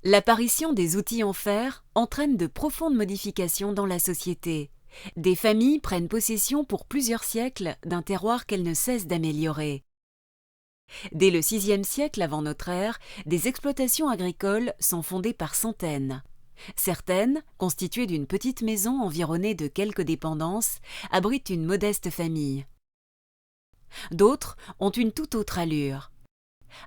L'apparition des outils en fer entraîne de profondes modifications dans la société. Des familles prennent possession pour plusieurs siècles d'un terroir qu'elles ne cessent d'améliorer. Dès le VIe siècle avant notre ère, des exploitations agricoles sont fondées par centaines. Certaines, constituées d'une petite maison environnée de quelques dépendances, abritent une modeste famille. D'autres ont une toute autre allure.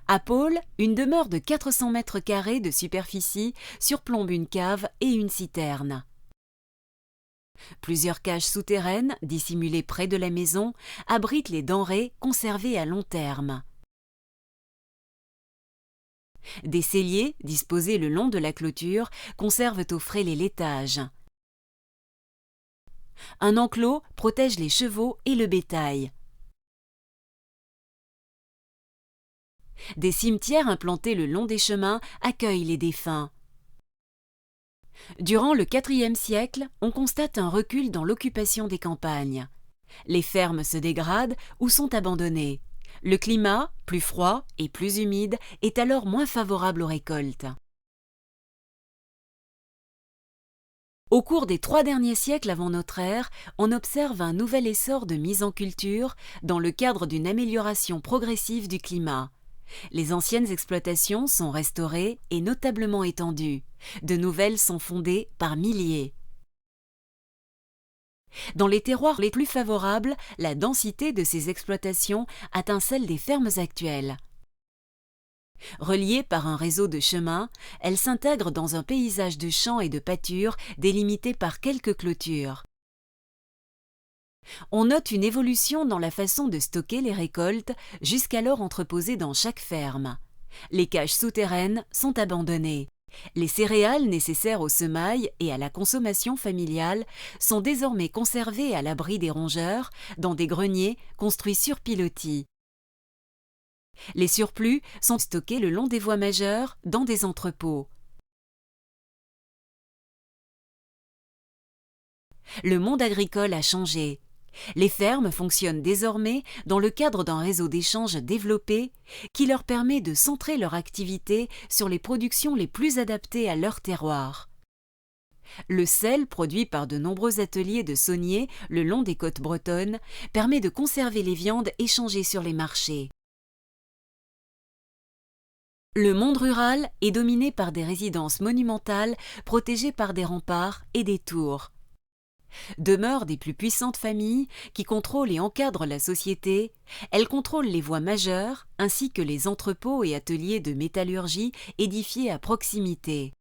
À Pôle, une demeure de 400 mètres carrés de superficie surplombe une cave et une citerne. Plusieurs cages souterraines, dissimulées près de la maison, abritent les denrées conservées à long terme. Des celliers, disposés le long de la clôture, conservent au frais les laitages. Un enclos protège les chevaux et le bétail. Des cimetières implantés le long des chemins accueillent les défunts. Durant le IVe siècle, on constate un recul dans l'occupation des campagnes. Les fermes se dégradent ou sont abandonnées. Le climat, plus froid et plus humide, est alors moins favorable aux récoltes. Au cours des 3 derniers siècles avant notre ère, on observe un nouvel essor de mise en culture dans le cadre d'une amélioration progressive du climat. Les anciennes exploitations sont restaurées et notablement étendues. De nouvelles sont fondées par milliers. Dans les terroirs les plus favorables, la densité de ces exploitations atteint celle des fermes actuelles. Reliées par un réseau de chemins, elles s'intègrent dans un paysage de champs et de pâtures délimité par quelques clôtures. On note une évolution dans la façon de stocker les récoltes, jusqu'alors entreposées dans chaque ferme. Les cages souterraines sont abandonnées. Les céréales nécessaires aux semailles et à la consommation familiale sont désormais conservées à l'abri des rongeurs dans des greniers construits sur pilotis. Les surplus sont stockés le long des voies majeures dans des entrepôts. Le monde agricole a changé. Les fermes fonctionnent désormais dans le cadre d'un réseau d'échanges développé qui leur permet de centrer leur activité sur les productions les plus adaptées à leur terroir. Le sel produit par de nombreux ateliers de sauniers le long des côtes bretonnes permet de conserver les viandes échangées sur les marchés. Le monde rural est dominé par des résidences monumentales protégées par des remparts et des tours. Demeurent des plus puissantes familles qui contrôlent et encadrent la société, elles contrôlent les voies majeures ainsi que les entrepôts et ateliers de métallurgie édifiés à proximité.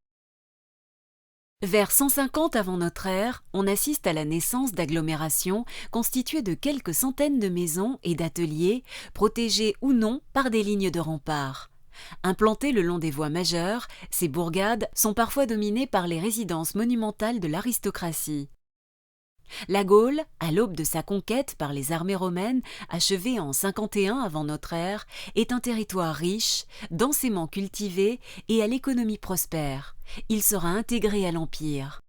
Vers 150 avant notre ère, on assiste à la naissance d'agglomérations constituées de quelques centaines de maisons et d'ateliers, protégés ou non par des lignes de remparts. Implantées le long des voies majeures, ces bourgades sont parfois dominées par les résidences monumentales de l'aristocratie. La Gaule, à l'aube de sa conquête par les armées romaines, achevée en 51 avant notre ère, est un territoire riche, densément cultivé et à l'économie prospère. Il sera intégré à l'Empire.